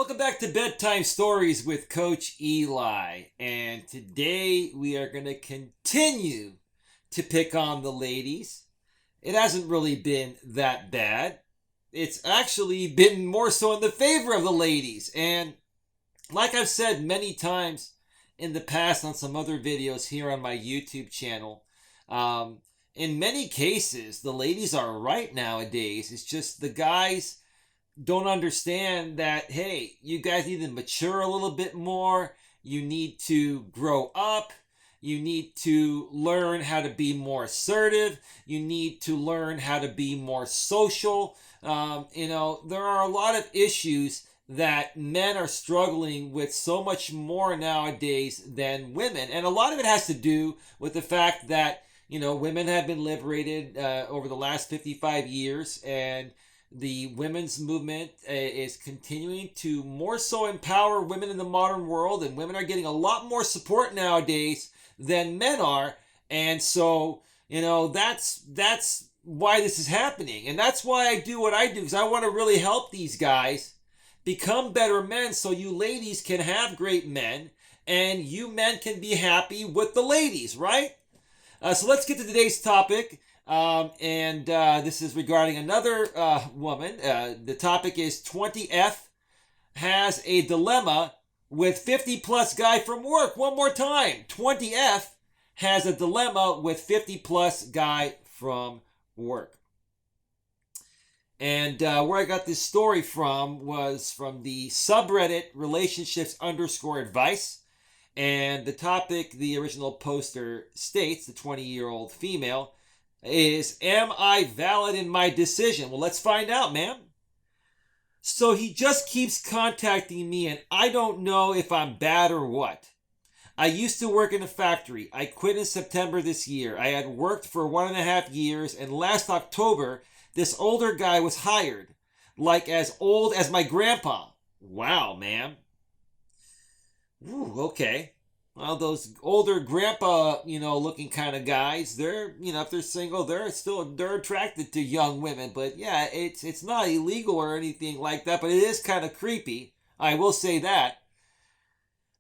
Welcome back to Bedtime Stories with Coach Eli. And today we are going to continue to pick on the ladies. It hasn't really been that bad. It's actually been more so in the favor of the ladies. And like I've said many times in the past on some other videos here on my YouTube channel, in many cases, the ladies are right nowadays. It's just the guys don't understand that, hey, you guys need to mature a little bit more. You need to grow up. You need to learn how to be more assertive. You need to learn how to be more social. There are a lot of issues that men are struggling with so much more nowadays than women. And a lot of it has to do with the fact that, women have been liberated over the last 55 years, and the women's movement is continuing to more so empower women in the modern world, and women are getting a lot more support nowadays than men are. And so, that's why this is happening. And that's why I do what I do, because I want to really help these guys become better men so you ladies can have great men and you men can be happy with the ladies, right? So let's get to today's topic. This is regarding another woman. The topic is 20F has a dilemma with 50 plus guy from work. One more time. 20F has a dilemma with 50 plus guy from work. And where I got this story from was from the subreddit relationships_advice. And the topic, the original poster states, the 20-year-old female, is, am I valid in my decision? Well, let's find out, ma'am. So he just keeps contacting me and I don't know if I'm bad or what. I used to work in a factory. I quit in September this year. I had worked for 1.5 years, and last October, this older guy was hired. Like as old as my grandpa. Wow, ma'am. Ooh, okay. Well, those older grandpa, looking kind of guys, they're, if they're single, they're attracted to young women. But yeah, it's not illegal or anything like that, but it is kind of creepy. I will say that.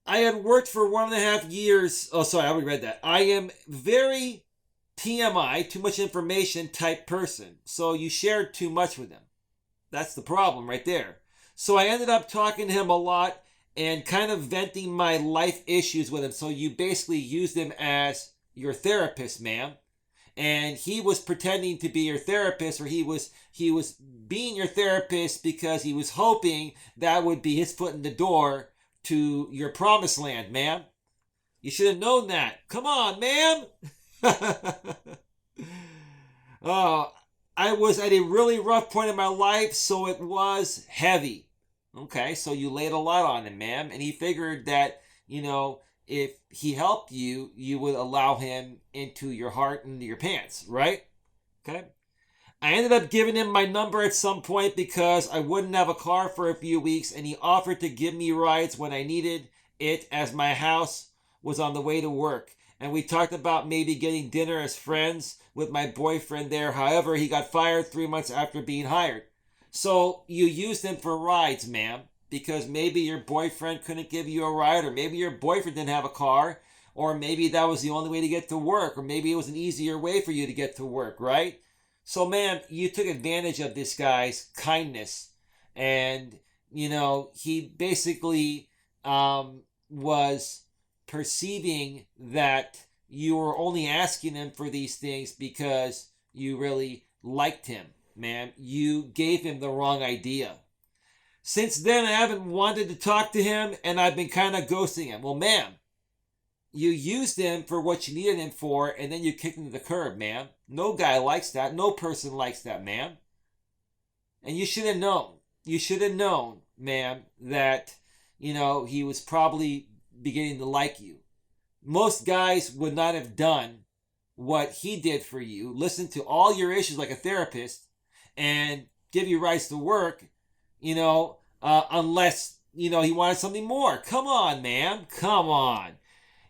I had worked for 1.5 years. Oh, sorry, I already read that. I am very TMI, too much information type person. So you shared too much with him. That's the problem right there. So I ended up talking to him a lot and kind of venting my life issues with him. So you basically used him as your therapist, ma'am. And he was pretending to be your therapist, or he was being your therapist because he was hoping that would be his foot in the door to your promised land, ma'am. You should have known that. Come on, ma'am. I was at a really rough point in my life, so it was heavy. Okay, so you laid a lot on him, ma'am, and he figured that, if he helped you, you would allow him into your heart and your pants, right? Okay. I ended up giving him my number at some point because I wouldn't have a car for a few weeks, and he offered to give me rides when I needed it, as my house was on the way to work. And we talked about maybe getting dinner as friends with my boyfriend there. However, he got fired 3 months after being hired. So you used him for rides, ma'am, because maybe your boyfriend couldn't give you a ride, or maybe your boyfriend didn't have a car, or maybe that was the only way to get to work, or maybe it was an easier way for you to get to work, right? So, ma'am, you took advantage of this guy's kindness, and, he basically was perceiving that you were only asking him for these things because you really liked him. Man, you gave him the wrong idea. Since then, I haven't wanted to talk to him, and I've been kind of ghosting him. Well, ma'am, you used him for what you needed him for, and then you kicked him to the curb, ma'am. No guy likes that. No person likes that, ma'am. And you should have known. You should have known, ma'am, that, he was probably beginning to like you. Most guys would not have done what he did for you. Listen to all your issues like a therapist and give you rights to work, unless, he wanted something more. Come on, man. Come on.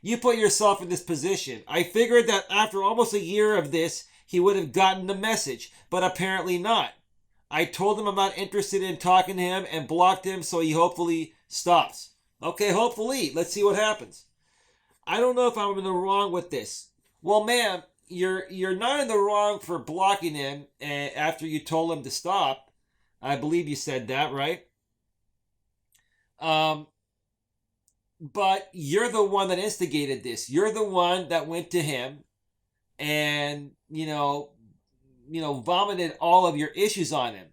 You put yourself in this position. I figured that after almost a year of this, he would have gotten the message, but apparently not. I told him I'm not interested in talking to him and blocked him, so he hopefully stops. Okay, hopefully. Let's see what happens. I don't know if I'm in the wrong with this. Well, ma'am, you're not in the wrong for blocking him after you told him to stop. I believe you said that, right? Um, but you're the one that instigated this. You're the one that went to him and vomited all of your issues on him.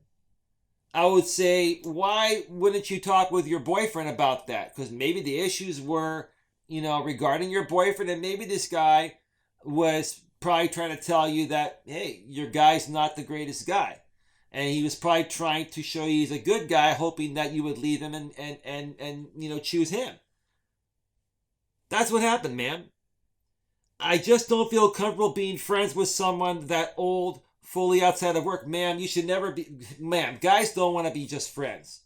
I would say, why wouldn't you talk with your boyfriend about that? Because maybe the issues were, regarding your boyfriend, and maybe this guy was probably trying to tell you that, hey, your guy's not the greatest guy. And he was probably trying to show you he's a good guy, hoping that you would leave him and choose him. That's what happened, man. I just don't feel comfortable being friends with someone that old, fully outside of work. Ma'am, you should never be. Ma'am, guys don't want to be just friends.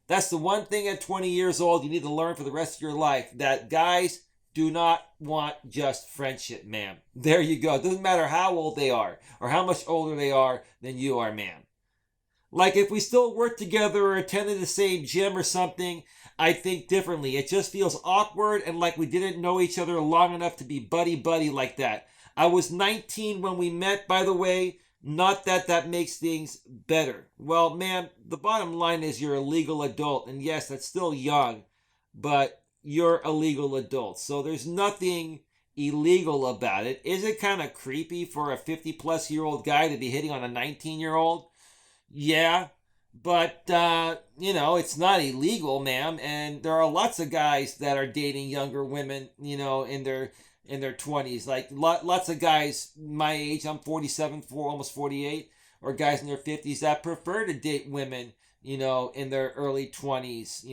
That's the one thing at 20 years old you need to learn for the rest of your life. That guys do not want just friendship, ma'am. There you go. It doesn't matter how old they are or how much older they are than you are, ma'am. Like if we still work together or attended the same gym or something, I think differently. It just feels awkward and like we didn't know each other long enough to be buddy-buddy like that. I was 19 when we met, by the way. Not that that makes things better. Well, ma'am, the bottom line is you're a legal adult. And yes, that's still young, but you're a legal adult. So there's nothing illegal about it. Is it kind of creepy for a 50-plus-year-old guy to be hitting on a 19-year-old? Yeah, but it's not illegal, ma'am. And there are lots of guys that are dating younger women, in their 20s. Like lots of guys my age, I'm 47, almost 48, or guys in their 50s that prefer to date women, in their early 20s,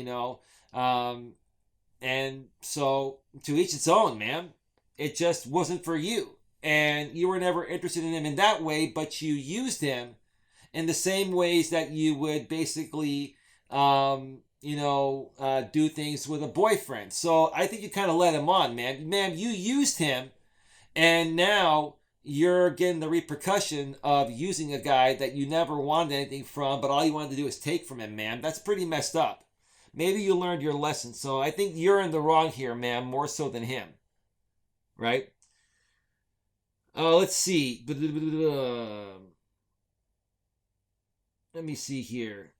and so to each its own, man. It just wasn't for you. And you were never interested in him in that way, but you used him in the same ways that you would basically, do things with a boyfriend. So I think you kind of let him on, man. Ma'am, you used him, and now you're getting the repercussion of using a guy that you never wanted anything from, but all you wanted to do is take from him, ma'am. That's pretty messed up. Maybe you learned your lesson. So I think you're in the wrong here, ma'am, more so than him. Right? Let's see. Let me see here.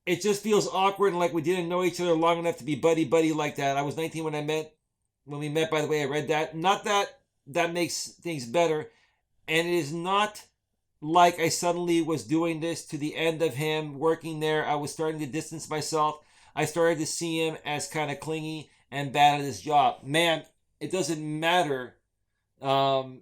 It just feels awkward and like we didn't know each other long enough to be buddy-buddy like that. I was 19 when we met, by the way. I read that. Not that that makes things better. And it is not like I suddenly was doing this to the end of him working there. I was starting to distance myself. I started to see him as kind of clingy and bad at his job. Man, it doesn't matter, that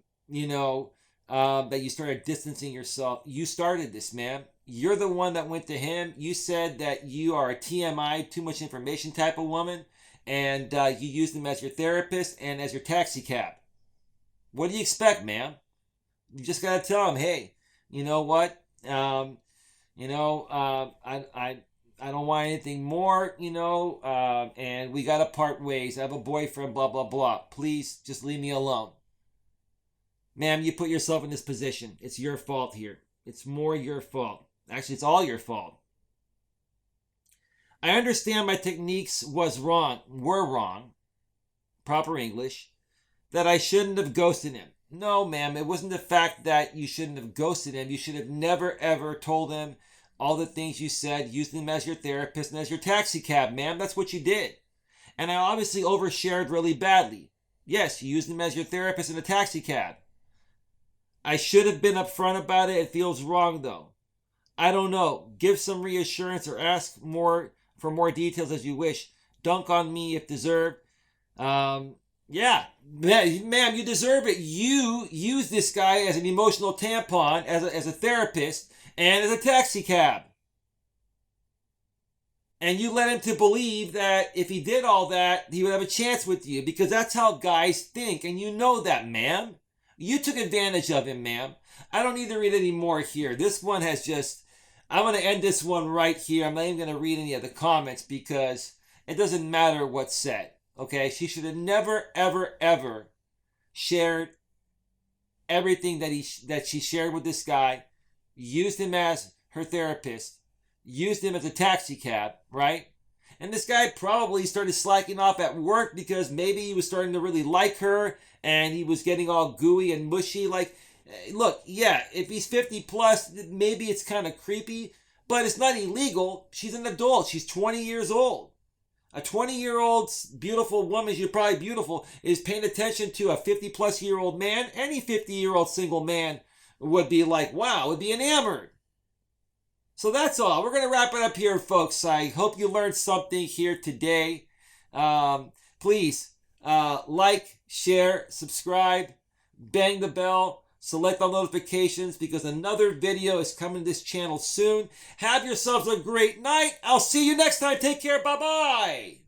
you started distancing yourself. You started this, man. You're the one that went to him. You said that you are a TMI, too much information type of woman, and you used him as your therapist and as your taxi cab. What do you expect, man? You just gotta tell him, hey, you know what? I don't want anything more, and we gotta part ways. I have a boyfriend, blah blah blah. Please just leave me alone. Ma'am, you put yourself in this position. It's your fault here. It's more your fault. Actually, it's all your fault. I understand my techniques were wrong, proper English, that I shouldn't have ghosted him. No, ma'am, it wasn't the fact that you shouldn't have ghosted him. You should have never, ever told him all the things you said, used him as your therapist and as your taxi cab, ma'am. That's what you did. And I obviously overshared really badly. Yes, you used him as your therapist in a taxi cab. I should have been upfront about it. It feels wrong, though. I don't know. Give some reassurance or ask for more details as you wish. Dunk on me if deserved. Yeah, ma'am, you deserve it. You use this guy as an emotional tampon, as a therapist, and as a taxi cab. And you led him to believe that if he did all that, he would have a chance with you, because that's how guys think, and you know that, ma'am. You took advantage of him, ma'am. I don't need to read any more here. This one has just... I'm going to end this one right here. I'm not even going to read any of the comments because it doesn't matter what's said. Okay? She should have never, ever, ever shared everything that she shared with this guy, used him as her therapist, used him as a taxi cab, right? And this guy probably started slacking off at work because maybe he was starting to really like her and he was getting all gooey and mushy. Like, look, yeah, if he's 50 plus, maybe it's kind of creepy, but it's not illegal. She's an adult. She's 20 years old. A 20-year-old beautiful woman, she's probably beautiful, is paying attention to a 50-plus-year-old man. Any 50-year-old single man would be like, wow, would be enamored. So that's all. We're going to wrap it up here, folks. I hope you learned something here today. Please like, share, subscribe, bang the bell, select all notifications because another video is coming to this channel soon. Have yourselves a great night. I'll see you next time. Take care. Bye-bye.